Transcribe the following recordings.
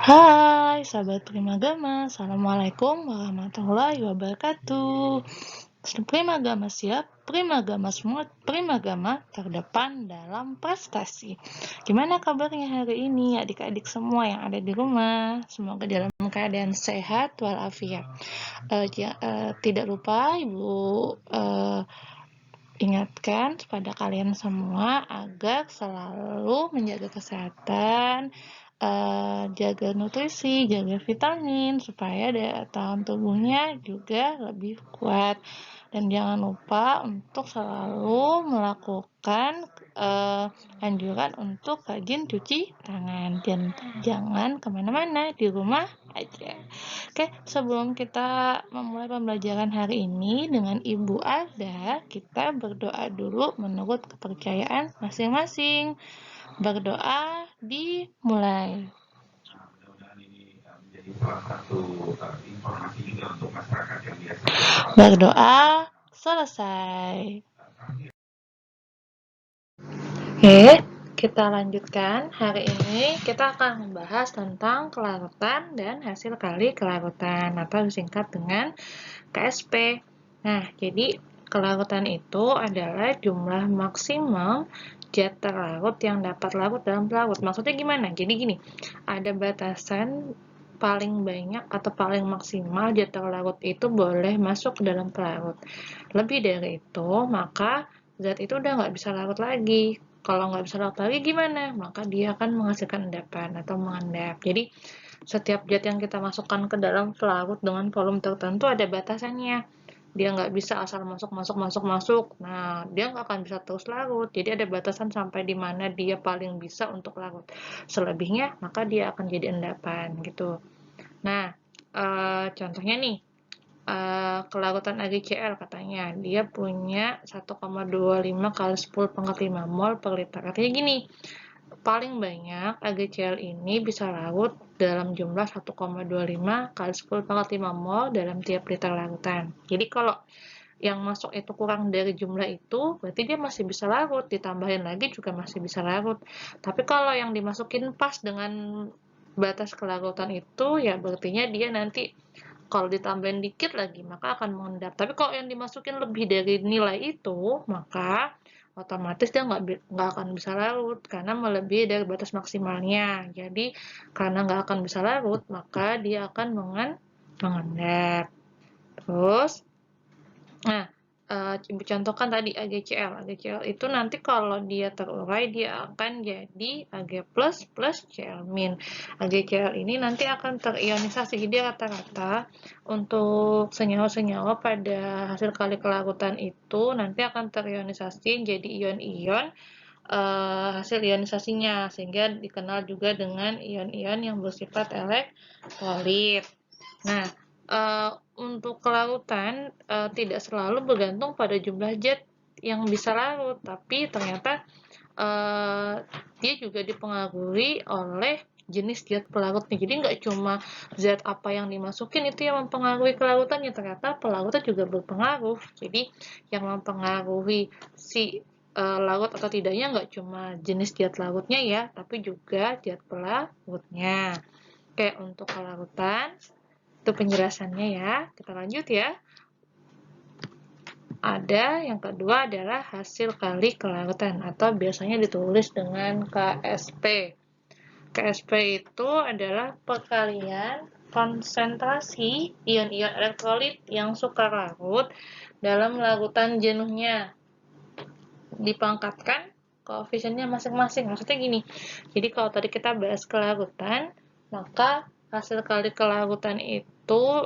Hai sahabat Primagama, Assalamualaikum warahmatullahi wabarakatuh. Primagama siap, Primagama smart, Primagama terdepan dalam prestasi. Gimana kabarnya hari ini adik-adik semua yang ada di rumah? Semoga dalam keadaan sehat walafiat. Tidak lupa Ibu ingatkan kepada kalian semua agar selalu menjaga kesehatan, jaga nutrisi, jaga vitamin, supaya daya tahan tubuhnya juga lebih kuat. Dan jangan lupa untuk selalu melakukan anjuran untuk rajin cuci tangan. Dan jangan kemana-mana, di rumah aja. Oke, sebelum kita memulai pembelajaran hari ini dengan Ibu Ada, kita berdoa dulu menurut kepercayaan masing-masing. Berdoa dimulai. Berdoa selesai. Oke, kita lanjutkan. Hari ini kita akan membahas tentang kelarutan dan hasil kali kelarutan atau disingkat dengan KSP. Nah, jadi kelarutan itu adalah jumlah maksimal zat terlarut yang dapat larut dalam pelarut. Maksudnya gimana? Jadi gini, ada batasan paling banyak atau paling maksimal zat terlarut itu boleh masuk ke dalam pelarut. Lebih dari itu, maka zat itu udah nggak bisa larut lagi. Kalau nggak bisa larut lagi gimana? Maka dia akan menghasilkan endapan atau mengendap. Jadi, setiap zat yang kita masukkan ke dalam pelarut dengan volume tertentu ada batasannya. Dia nggak bisa asal masuk. Nah, dia nggak akan bisa terus larut. Jadi ada batasan sampai di mana dia paling bisa untuk larut. Selebihnya, maka dia akan jadi endapan gitu. Nah, contohnya nih, kelarutan AgCl katanya dia punya 1,25 kali 10 pangkat 5 mol per liter. Artinya gini, paling banyak AgCl ini bisa larut dalam jumlah 1,25 kali 10 pangkat 5 mol dalam tiap liter larutan. Jadi kalau yang masuk itu kurang dari jumlah itu, berarti dia masih bisa larut. Ditambahin lagi juga masih bisa larut. Tapi kalau yang dimasukin pas dengan batas kelarutan itu, ya berartinya dia nanti kalau ditambahin dikit lagi, maka akan mengendap. Tapi kalau yang dimasukin lebih dari nilai itu, maka otomatis dia nggak akan bisa larut karena melebihi dari batas maksimalnya. Jadi karena nggak akan bisa larut, maka dia akan mengendap. Terus, nah, Ibu contohkan tadi AgCl. AgCl itu nanti kalau dia terurai, dia akan jadi Ag plus plus Cl min. AgCl ini nanti akan terionisasi. Jadi rata-rata untuk senyawa-senyawa pada hasil kali kelarutan itu nanti akan terionisasi jadi ion-ion hasil ionisasinya, sehingga dikenal juga dengan ion-ion yang bersifat elektrolit. Nah, untuk kelarutan tidak selalu bergantung pada jumlah zat yang bisa larut, tapi ternyata dia juga dipengaruhi oleh jenis zat pelarutnya. Jadi nggak cuma zat apa yang dimasukin itu yang mempengaruhi kelarutannya, ternyata pelarutnya juga berpengaruh. Jadi yang mempengaruhi si larut atau tidaknya nggak cuma jenis zat larutnya ya, tapi juga zat pelarutnya. Oke, untuk kelarutan itu penjelasannya ya. Kita lanjut ya. Ada yang kedua adalah hasil kali kelarutan atau biasanya ditulis dengan KSP. KSP itu adalah perkalian konsentrasi ion-ion elektrolit yang suka larut dalam larutan jenuhnya. Dipangkatkan koefisiennya masing-masing. Maksudnya gini, jadi kalau tadi kita bahas kelarutan, maka hasil kali kelarutan itu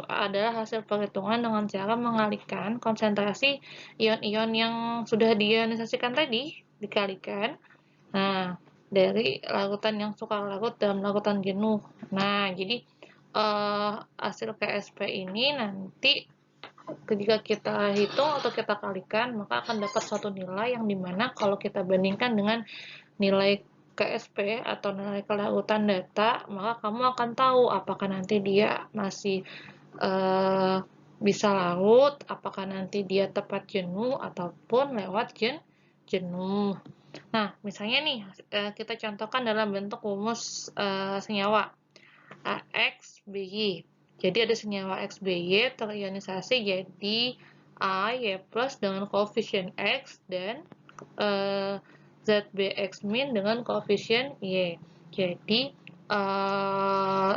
adalah hasil perhitungan dengan cara mengalihkan konsentrasi ion-ion yang sudah diionisasikan tadi, dikalikan. Nah, dari larutan yang suka larut dalam larutan jenuh. Nah, jadi hasil KSP ini nanti ketika kita hitung atau kita kalikan, maka akan dapat suatu nilai yang dimana kalau kita bandingkan dengan nilai KSP atau nilai kelarutan data, maka kamu akan tahu apakah nanti dia masih bisa larut, apakah nanti dia tepat jenuh ataupun lewat jenuh. Nah, misalnya nih, kita contohkan dalam bentuk rumus senyawa AXBY. Jadi ada senyawa XBY terionisasi jadi A Y plus dengan koefisien X dan ZBX min dengan koefisien Y. Jadi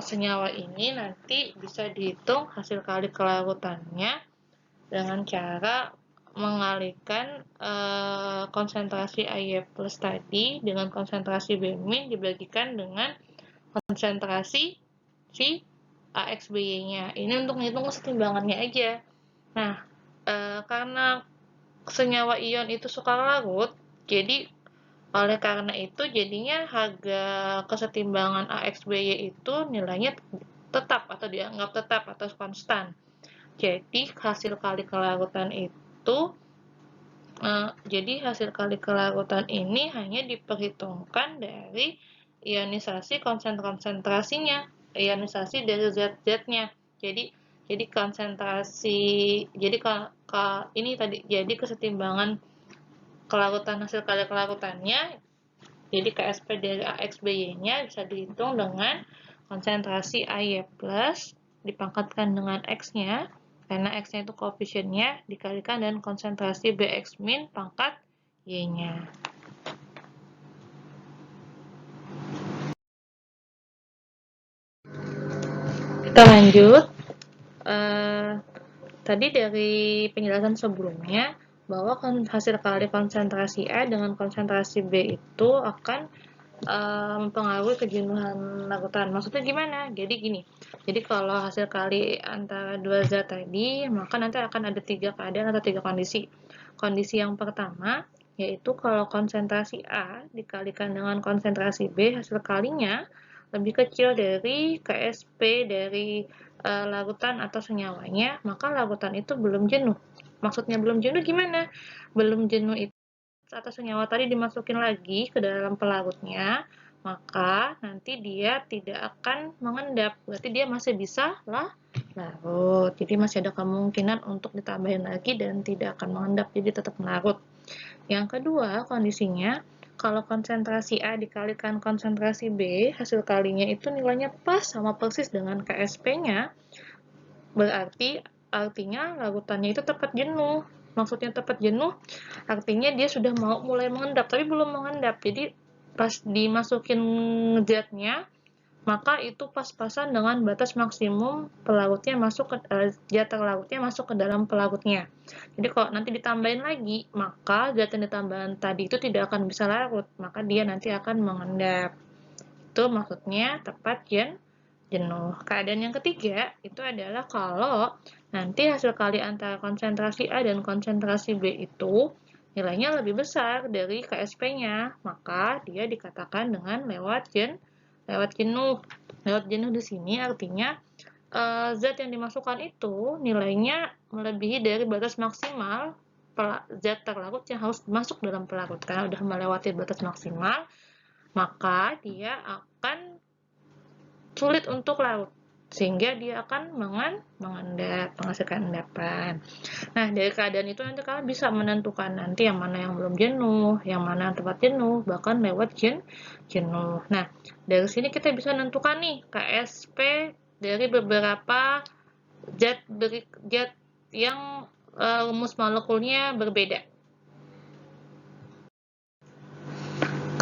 senyawa ini nanti bisa dihitung hasil kali kelarutannya dengan cara mengalihkan konsentrasi AY plus tadi dengan konsentrasi B min dibagikan dengan konsentrasi si AXBY-nya. Ini untuk menghitung kesetimbangannya aja. Nah, karena senyawa ion itu suka larut, jadi oleh karena itu jadinya harga kesetimbangan AXBY itu nilainya tetap atau dianggap tetap atau konstan. Jadi hasil kali kelarutan itu hasil kali kelarutan ini hanya diperhitungkan dari ionisasi konsentrasinya, ionisasi dari zat-zatnya. Jadi konsentrasi, ini tadi jadi kesetimbangan kelarutan hasil kali kelarutannya. Jadi KSP dari AXBY-nya bisa dihitung dengan konsentrasi AY plus dipangkatkan dengan X-nya, karena X-nya itu koefisiennya, dikalikan dengan konsentrasi BX min pangkat Y-nya. Kita lanjut. Tadi dari penjelasan sebelumnya, bahwa hasil kali konsentrasi A dengan konsentrasi B itu akan mempengaruhi kejenuhan larutan. Maksudnya gimana? Jadi gini, jadi kalau hasil kali antara dua zat tadi, maka nanti akan ada 3 keadaan atau 3 kondisi. Kondisi yang pertama, yaitu kalau konsentrasi A dikalikan dengan konsentrasi B, hasil kalinya lebih kecil dari KSP dari larutan atau senyawanya, maka larutan itu belum jenuh. Maksudnya belum jenuh gimana? Belum jenuh itu atau senyawa tadi dimasukin lagi ke dalam pelarutnya, maka nanti dia tidak akan mengendap. Berarti dia masih bisa larut. Jadi masih ada kemungkinan untuk ditambahin lagi dan tidak akan mengendap, jadi tetap larut. Yang kedua, kondisinya, kalau konsentrasi A dikalikan konsentrasi B, hasil kalinya itu nilainya pas sama persis dengan KSP-nya, berarti artinya larutannya itu tepat jenuh. Maksudnya tepat jenuh, artinya dia sudah mau mulai mengendap, tapi belum mengendap. Jadi pas dimasukin zatnya, maka itu pas-pasan dengan batas maksimum pelarutnya masuk ke zat terlarutnya masuk ke dalam pelarutnya. Jadi kalau nanti ditambahin lagi, maka zat yang ditambahkan tadi itu tidak akan bisa larut, maka dia nanti akan mengendap. Itu maksudnya tepat jenuh. Keadaan yang ketiga itu adalah kalau nanti hasil kali antara konsentrasi A dan konsentrasi B itu nilainya lebih besar dari KSP-nya, maka dia dikatakan dengan lewat jenuh. Lewat jenuh di sini artinya zat yang dimasukkan itu nilainya melebihi dari batas maksimal zat terlarut yang harus masuk dalam pelarut. Karena sudah melewati batas maksimal, maka dia akan sulit untuk larut, sehingga dia akan mengendap, menghasilkan endapan. Nah, dari keadaan itu nanti kalian bisa menentukan nanti yang mana yang belum jenuh, yang mana yang tepat jenuh, bahkan lewat jenuh. Nah, dari sini kita bisa menentukan nih KSP dari beberapa zat yang rumus molekulnya berbeda.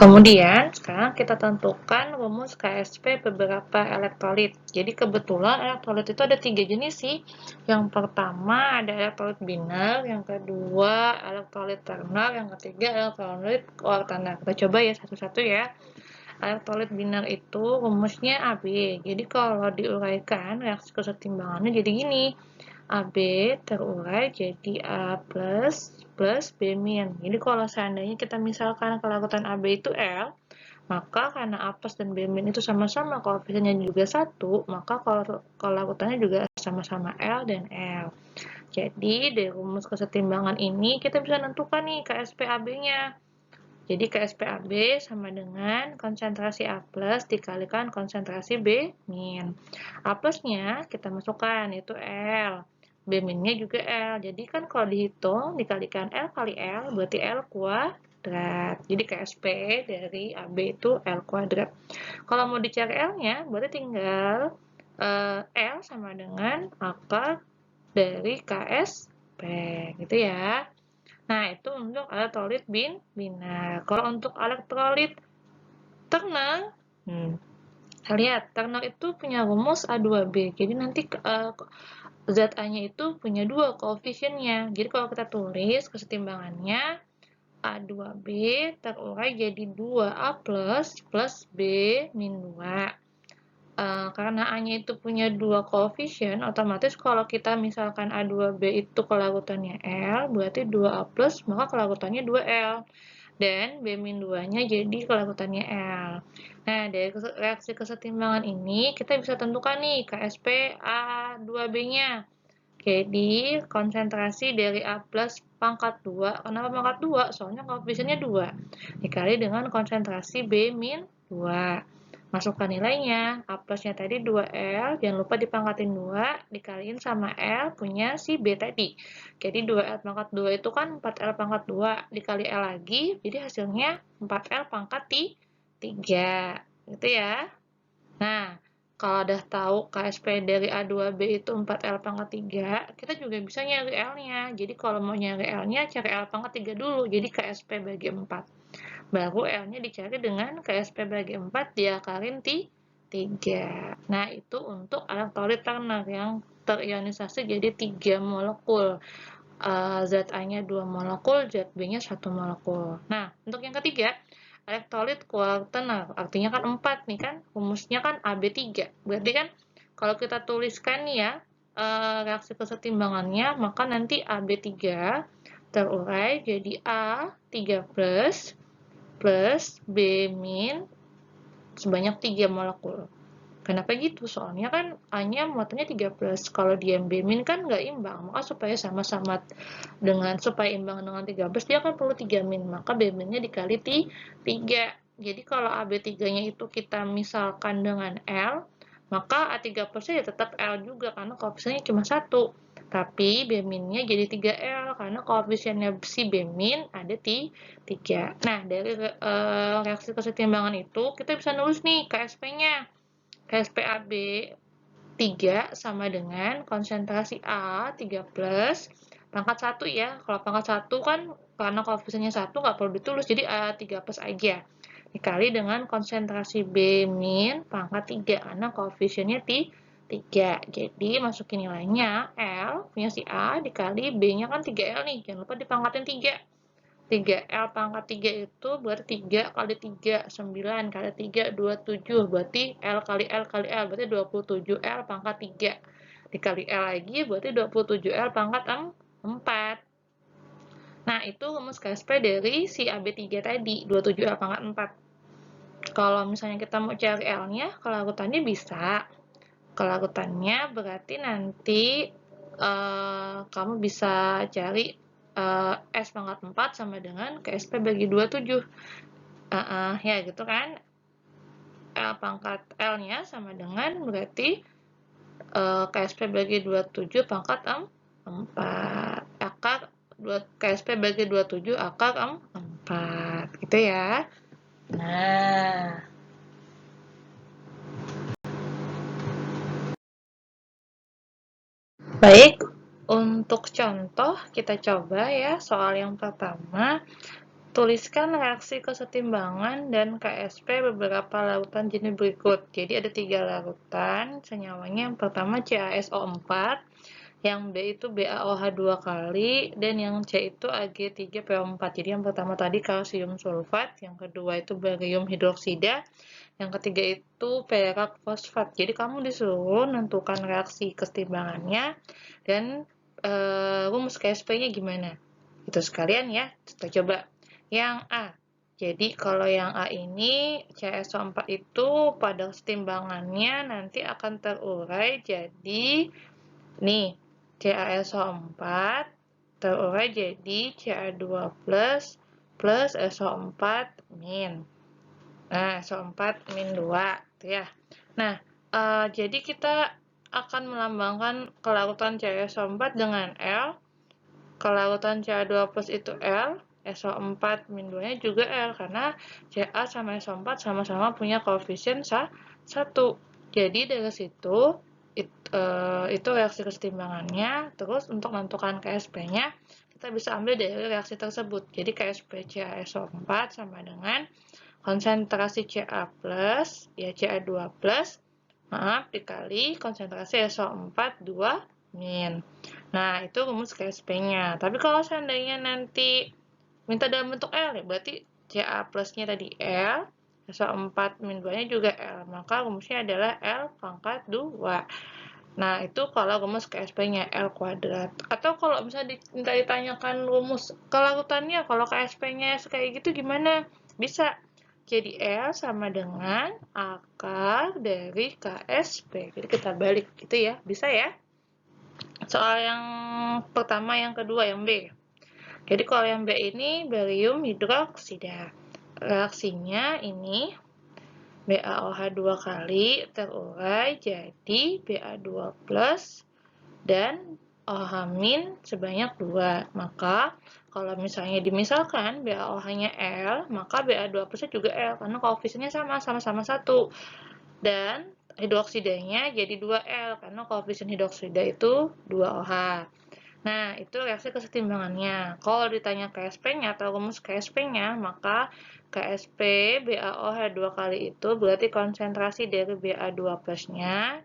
Kemudian, sekarang kita tentukan rumus KSP beberapa elektrolit. Jadi kebetulan elektrolit itu ada 3 jenis sih. Yang pertama ada elektrolit biner, yang kedua elektrolit ternar, yang ketiga elektrolit kuartaner. Kita coba ya satu-satu ya. Elektrolit biner itu rumusnya AB. Jadi kalau diuraikan, reaksi kesetimbangannya jadi gini. AB terurai jadi A plus B min. Jadi kalau seandainya kita misalkan kelarutan AB itu L, maka karena A plus dan B min itu sama-sama koefisiennya juga 1, maka kelarutannya juga sama-sama L dan L. Jadi dari rumus kesetimbangan ini kita bisa menentukan nih KSP AB-nya. Jadi KSP AB sama dengan konsentrasi A plus dikalikan konsentrasi B min. A plusnya kita masukkan, yaitu L. B minnya juga L. Jadi kan kalau dihitung, dikalikan L kali L, berarti L kuadrat. Jadi KSP dari AB itu L kuadrat. Kalau mau dicari L-nya, berarti tinggal L sama dengan akar dari KSP, gitu ya. Nah, itu untuk elektrolit binar. Kalau untuk elektrolit ternal, lihat, ternal itu punya rumus A2B. Jadi nanti ZA-nya itu punya 2 koefisiennya. Jadi kalau kita tulis kesetimbangannya, A2B terurai jadi 2A plus B min 2. Karena A-nya itu punya 2 koefisien, otomatis kalau kita misalkan A2B itu kelarutannya L, berarti 2A plus, maka kelarutannya 2L. Dan B min 2-nya jadi kelarutannya L. Nah, dari reaksi kesetimbangan ini, kita bisa tentukan nih KSP A2B-nya. Jadi, konsentrasi dari A plus pangkat 2. Kenapa pangkat 2? Soalnya koefisiennya 2. Dikali dengan konsentrasi B min 2. Masukkan nilainya. A plusnya tadi 2L. Jangan lupa dipangkatin 2. Dikaliin sama L punya si B tadi. Jadi 2L pangkat 2 itu kan 4L pangkat 2. Dikali L lagi. Jadi hasilnya 4L pangkat 3. Gitu ya. Nah, kalau udah tahu KSP dari A2B itu 4L pangkat 3, kita juga bisa nyari L-nya. Jadi kalau mau nyari L-nya, cari L pangkat 3 dulu. Jadi KSP bagi 4. Baru L-nya dicari dengan KSP bagi 4 diakalin 3. Nah, itu untuk elektrolit ternal yang terionisasi jadi 3 molekul. ZA-nya 2 molekul, ZB-nya 1 molekul. Nah, untuk yang ketiga, elektrolit kuartenar. Artinya kan 4 nih kan, rumusnya kan AB3. Berarti kan kalau kita tuliskan nih ya, reaksi kesetimbangannya, maka nanti AB3 terurai jadi A3 plus B min sebanyak 3 molekul. Kenapa gitu? Soalnya kan A-nya muatannya 13. Kalau dia B min kan nggak imbang. Maka supaya sama-sama supaya imbang dengan 13, dia kan perlu 3 min. Maka B minnya dikali 3. Jadi kalau AB3-nya itu kita misalkan dengan L, maka A3 plusnya ya tetap L juga karena koefisiennya cuma 1. Tapi B minnya jadi 3L karena koefisiennya si B min ada 3. Nah, dari reaksi kesetimbangan itu kita bisa nulis nih KSP-nya. KSPAB 3 sama dengan konsentrasi A 3 plus pangkat 1 ya. Kalau pangkat 1 kan karena koefisiennya 1 nggak perlu ditulis, jadi A3 plus aja. Dikali dengan konsentrasi B min pangkat 3 karena koefisiennya 3. Jadi masukin nilainya L punya si A dikali B-nya kan 3L nih. Jangan lupa dipangkatin 3. 3L pangkat 3 itu berarti 3 kali 3, 9 kali 3, 27. Berarti L kali L kali L, berarti 27L pangkat 3. Dikali L lagi, berarti 27L pangkat 4. Nah, itu rumus KSP dari si AB3 tadi, 27L pangkat 4. Kalau misalnya kita mau cari L-nya, kelarutannya bisa. Kelarutannya berarti nanti kamu bisa cari S pangkat 4 sama dengan KSP bagi 27. Ya gitu kan. L pangkat L-nya sama dengan berarti KSP bagi 27 pangkat 4. Akar KSP bagi 27 akar 4. Gitu ya. Nah. Baik, untuk contoh kita coba ya soal yang pertama. Tuliskan reaksi kesetimbangan dan KSP beberapa larutan jenis berikut. Jadi ada 3 larutan senyawanya. Yang pertama CaSO4, yang B itu BaOH 2 kali, dan yang C itu Ag3PO4. Jadi yang pertama tadi kalsium sulfat, yang kedua itu barium hidroksida, yang ketiga itu perak fosfat. Jadi kamu disuruh menentukan reaksi kesetimbangannya dan rumus KSP-nya gimana. Itu sekalian ya, kita coba. Yang A. Jadi kalau yang A ini CaSO4 itu pada kesetimbangannya nanti akan terurai jadi nih CaSO4 terurai jadi Ca2 plus SO4 min. Nah, SO4 min 2, gitu ya. Nah, jadi kita akan melambangkan kelarutan CaSO4 dengan L. Kelarutan Ca2 plus itu L. SO4 min 2-nya juga L, karena Ca sama SO4 sama-sama punya koefisien 1. Jadi dari situ, itu reaksi kesetimbangannya. Terus untuk menentukan KSP-nya, kita bisa ambil dari reaksi tersebut. Jadi KSP CaSO4 sama dengan konsentrasi Ca plus, ya Ca2 plus, maaf, dikali konsentrasi SO4 2 min. Nah, itu rumus KSP-nya. Tapi kalau seandainya nanti minta dalam bentuk L, ya berarti Ca plusnya tadi L, SO4 min 2-nya juga L. Maka rumusnya adalah L pangkat 2. Nah, itu kalau rumus KSP-nya L kuadrat. Atau kalau misalnya ditanyakan rumus kelarutannya, kalau KSP-nya kayak gitu gimana? Bisa. Jadi L sama dengan akar dari KSP. Jadi kita balik gitu ya. Bisa ya? Soal yang pertama, yang kedua, yang B. Jadi kalau yang B ini barium hidroksida. Reaksinya ini BaOH 2 kali terurai jadi Ba2 plus dan OH min sebanyak 2. Maka kalau misalnya dimisalkan BaOH-nya L, maka Ba2 plusnya juga L karena koefisiennya sama-sama 1. Dan hidroksidanya jadi 2L karena koefisien hidroksida itu 2OH. Nah, itu reaksi kesetimbangannya. Kalau ditanya KSP-nya atau rumus KSP-nya, maka KSP BaOH 2 kali itu berarti konsentrasi dari Ba2 plusnya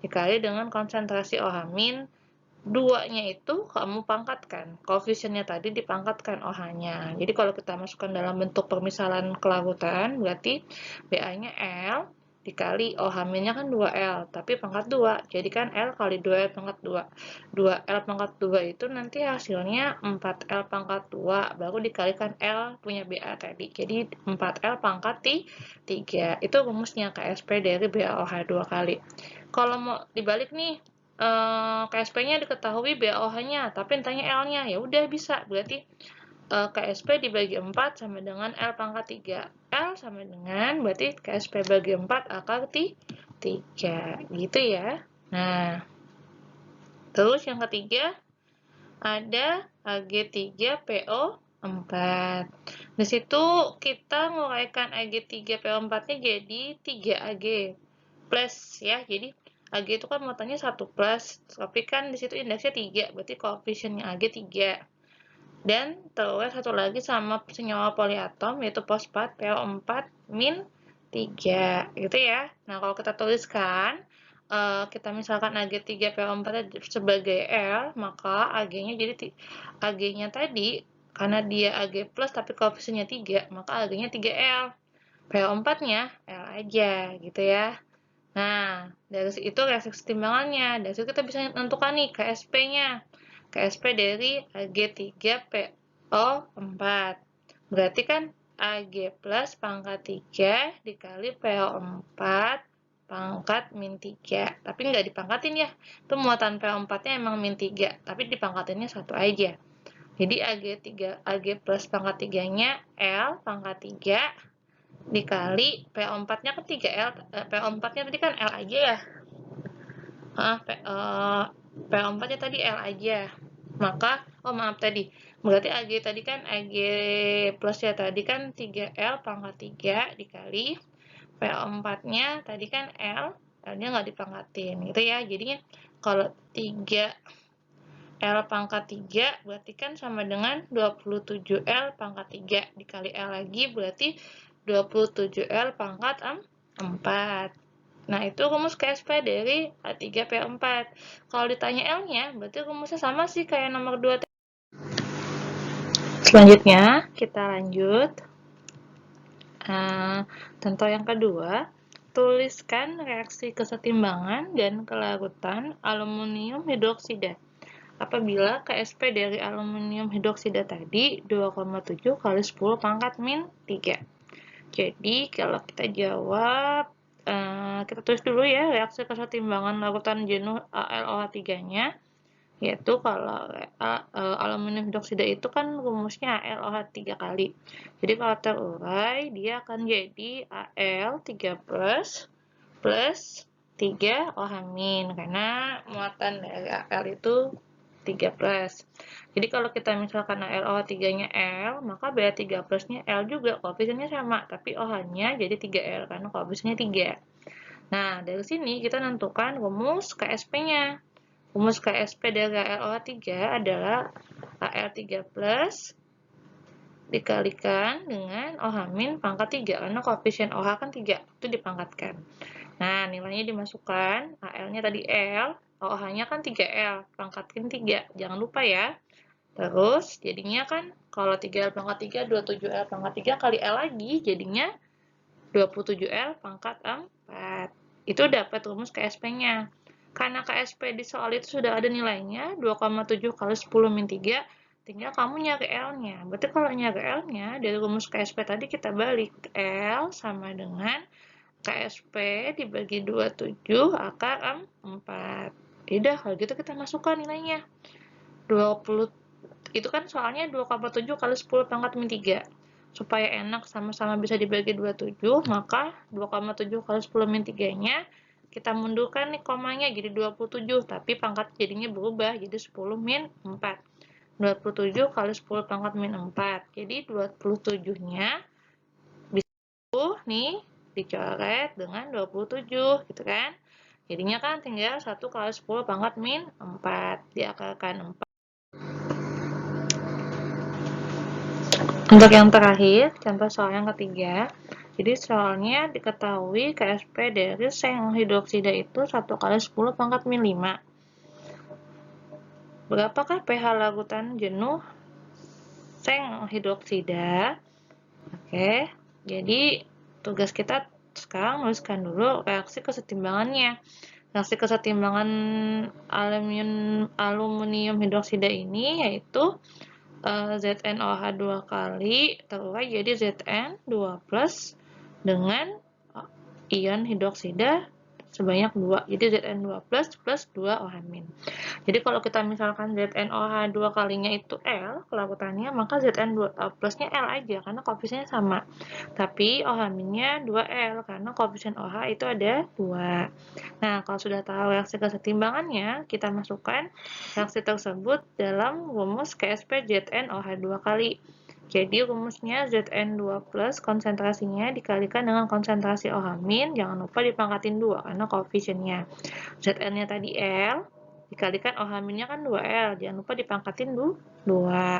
dikali dengan konsentrasi OH min 2-nya itu kamu pangkatkan. Koefisiennya tadi dipangkatkan OH-nya. Jadi kalau kita masukkan dalam bentuk permisalan kelarutan, berarti Ba-nya L, dikali OH min-nya kan 2L, tapi pangkat 2. Jadi kan L kali 2L pangkat 2. 2L pangkat 2 itu nanti hasilnya 4L pangkat 2, baru dikalikan L punya BA tadi. Jadi 4L pangkat 3. Itu rumusnya KSP dari BaOH 2 kali. Kalau mau dibalik nih, KSP-nya diketahui BaOH-nya, tapi tanya L-nya, ya udah bisa. Berarti KSP dibagi 4 sama dengan L pangkat 3. L sama dengan, berarti KSP bagi 4 akar 3. Gitu ya. Nah, terus yang ketiga, ada Ag3PO4. Di situ kita menguraikan Ag3PO4-nya jadi 3Ag plus ya. Jadi Ag itu kan muatannya 1 plus, tapi kan di situ indeksnya 3, berarti koefisiennya Ag 3. Dan terus satu lagi sama senyawa poliatom, yaitu fosfat PO4 min 3, gitu ya. Nah, kalau kita tuliskan, kita misalkan Ag3PO4 sebagai L, maka Ag-nya jadi Ag-nya tadi, karena dia Ag plus tapi koefisiennya 3, maka Ag-nya 3L. PO4-nya L aja, gitu ya. Nah, dari itu reaksi kesetimbangannya. Dari situ kita bisa menentukan nih KSP-nya. KSP dari Ag3PO4. Berarti kan Ag plus pangkat 3 dikali PO4 pangkat min 3. Tapi nggak dipangkatin ya. Itu muatan PO4-nya emang min 3, tapi dipangkatinnya 1 aja. Jadi Ag plus pangkat 3-nya L pangkat 3 dikali PO4-nya kan 3L, PO4-nya tadi kan L aja ya. PO4-nya tadi L aja. Maka, maaf tadi. Berarti Ag tadi kan Ag plusnya tadi kan 3L pangkat 3 dikali PO4-nya tadi kan L, L-nya nggak dipangkatin gitu ya. Jadinya kalau 3L pangkat 3 berarti kan sama dengan 27L pangkat 3 dikali L lagi berarti 27L pangkat 4. Nah, itu rumus KSP dari A3P4. Kalau ditanya L-nya, berarti rumusnya sama sih kayak nomor 2. Selanjutnya, kita lanjut. Contoh yang kedua, tuliskan reaksi kesetimbangan dan kelarutan aluminium hidroksida. Apabila KSP dari aluminium hidroksida tadi 2,7 kali 10 pangkat min 3. Jadi, kalau kita jawab, kita tulis dulu ya reaksi kesetimbangan larutan jenuh AlOH3-nya, yaitu kalau aluminium hidroksida itu kan rumusnya AlOH 3 kali. Jadi, kalau terurai, dia akan jadi Al 3 plus 3 OH min, karena muatan dari Al itu 3 plus. Jadi kalau kita misalkan LOH3-nya L, maka BA3 plusnya L juga, koefisiennya sama, tapi OH-nya jadi 3L karena koefisiennya 3. Nah, dari sini kita tentukan rumus KSP-nya. Rumus KSP dari LOH3 adalah Al3 plus dikalikan dengan OH min pangkat 3, karena koefisien OH kan 3, itu dipangkatkan. Nah, nilainya dimasukkan, AL-nya tadi L, OH-nya kan 3L, pangkatkan 3, jangan lupa ya. Terus, jadinya kan, kalau 3L pangkat 3, 27L pangkat 3 kali L lagi, jadinya 27L pangkat 4. Itu dapat rumus KSP-nya. Karena KSP di soal itu sudah ada nilainya, 2,7 kali 10 min 3, tinggal kamu nyari L-nya. Berarti kalau nyari L-nya, dari rumus KSP tadi kita balik. L sama dengan KSP dibagi 27 akar 4. Udah, kalau gitu kita masukkan nilainya. 20, itu kan soalnya 2,7 kali 10 pangkat min 3. Supaya enak sama-sama bisa dibagi 27, maka 2,7 kali 10 min 3-nya kita mundurkan nih komanya jadi 27, tapi pangkat jadinya berubah jadi 10 min 4. 27 kali 10 pangkat min 4. Jadi 27-nya bisa nih dicoret dengan 27 gitu kan. Jadinya kan tinggal 1 kali 10 pangkat min 4 diakarkan 4. Untuk yang terakhir, contoh soal yang ketiga. Jadi soalnya diketahui KSP dari seng hidroksida itu 1 kali 10 pangkat min 5. Berapakah pH larutan jenuh seng hidroksida? Oke, jadi tugas kita sekarang nuliskan dulu reaksi kesetimbangannya. Reaksi kesetimbangan aluminium hidroksida ini yaitu ZnOH 2 kali terurai jadi Zn 2 plus dengan ion hidroksida sebanyak 2. Jadi Zn 2 plus 2 OH min. Jadi kalau kita misalkan ZnOH 2 kalinya itu L kelarutannya, maka Zn2 plusnya L aja karena koefisiennya sama. Tapi OH minnya 2L karena koefisien OH itu ada 2. Nah, kalau sudah tahu reaksi kesetimbangannya, kita masukkan reaksi tersebut dalam rumus KSP ZnOH 2 kali. Jadi rumusnya Zn2 plus konsentrasinya dikalikan dengan konsentrasi OH min, jangan lupa dipangkatin 2 karena koefisiennya. Zn-nya tadi L, dikalikan OH minnya kan 2L, jangan lupa dipangkatin 2.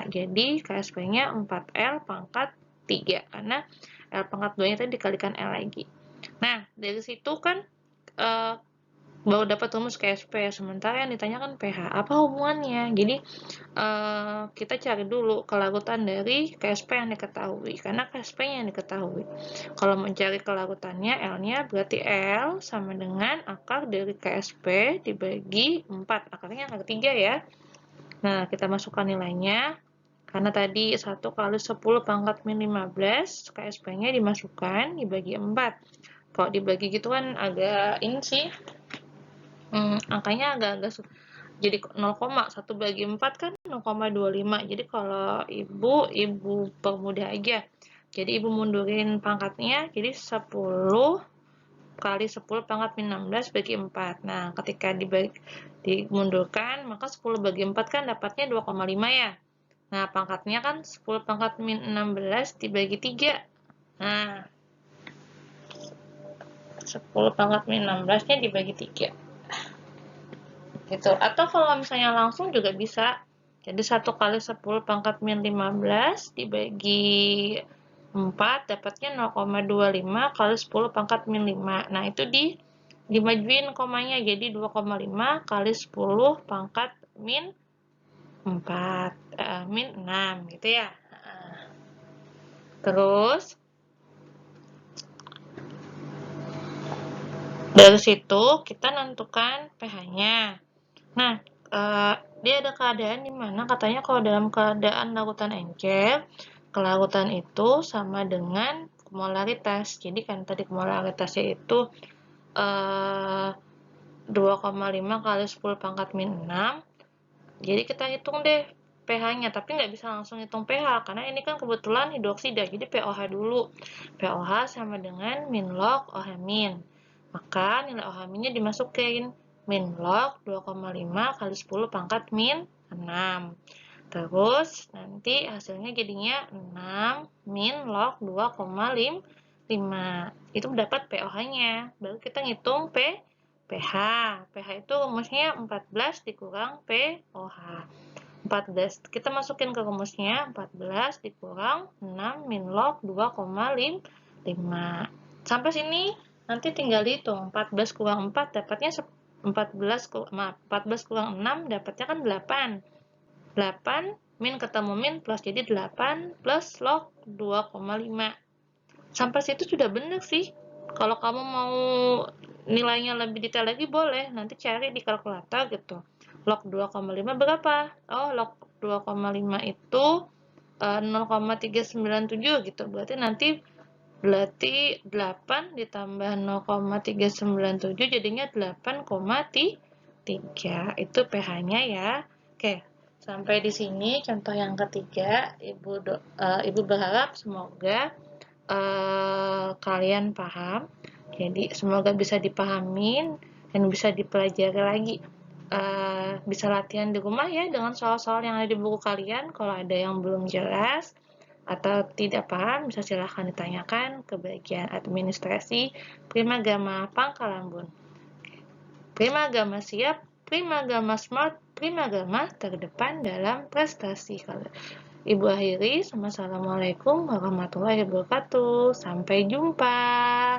Jadi KSP-nya 4L pangkat 3 karena L pangkat 2-nya tadi dikalikan L lagi. Nah, dari situ kan baru dapat rumus KSP, sementara yang ditanyakan pH. Apa hubungannya? Jadi kita cari dulu kelarutan dari KSP yang diketahui, karena KSP-nya yang diketahui. Kalau mencari kelarutannya, L-nya berarti L sama dengan akar dari KSP dibagi 4. Akarnya angka 3 ya. Nah, kita masukkan nilainya. Karena tadi 1 kali 10 pangkat min 15, KSP-nya dimasukkan dibagi 4. Kalau dibagi gitu kan agak ini sih, angkanya agak-agak jadi 0,1 bagi 4 kan 0,25. Jadi kalau ibu permudah aja. Jadi ibu mundurin pangkatnya jadi 10 kali 10 pangkat min 16 bagi 4. Nah, ketika dimundurkan, maka 10 bagi 4 kan dapatnya 2,5 ya. Nah, pangkatnya kan 10 pangkat min 16 dibagi 3. Nah, 10 pangkat min 16-nya dibagi 3. Gitu. Atau kalau misalnya langsung juga bisa. Jadi 1 kali 10 pangkat min 15 dibagi 4 dapatnya 0,25 kali 10 pangkat min 5. Nah, itu dimajuin komanya jadi 2,5 kali 10 pangkat min 4 min 6 gitu ya. Terus dari situ kita nentukan pH-nya. Nah, dia ada keadaan di mana katanya kalau dalam keadaan larutan encer, kelarutan itu sama dengan molaritas. Jadi kan tadi molaritasnya itu 2,5 kali 10 pangkat min 6. Jadi kita hitung deh pH-nya, tapi nggak bisa langsung hitung pH, karena ini kan kebetulan hidroksida, jadi pOH dulu. pOH sama dengan min log OH min. Maka nilai OH minnya dimasukin min log 2,5 kali 10 pangkat min 6. Terus nanti hasilnya jadinya 6 min log 2,5. Itu dapat POH-nya. Baru kita ngitung pH. pH itu rumusnya 14 dikurang POH. 14. Kita masukin ke rumusnya 14 dikurang 6 min log 2,5. Sampai sini nanti tinggal dihitung. 14 kurang 4 dapatnya 14 kurang 6 dapatnya kan 8. 8 min ketemu min plus, jadi 8 plus log 2,5. Sampai situ sudah benar sih. Kalau kamu mau nilainya lebih detail lagi boleh, nanti cari di kalkulator gitu. Log 2,5 berapa? Oh, log 2,5 itu 0,397 gitu. Berarti 8 ditambah 0,397 jadinya 8,3. Itu pH-nya ya. Oke, sampai di sini contoh yang ketiga. Ibu berharap semoga kalian paham. Jadi semoga bisa dipahamin dan bisa dipelajari lagi. Bisa latihan di rumah ya dengan soal-soal yang ada di buku kalian. Kalau ada yang belum jelas atau tidak paham, bisa silahkan ditanyakan ke bagian administrasi Primagama Pangkalan Bun. Primagama siap, Primagama smart, Primagama terdepan dalam prestasi. Ibu akhiri, Assalamualaikum warahmatullahi wabarakatuh. Sampai jumpa.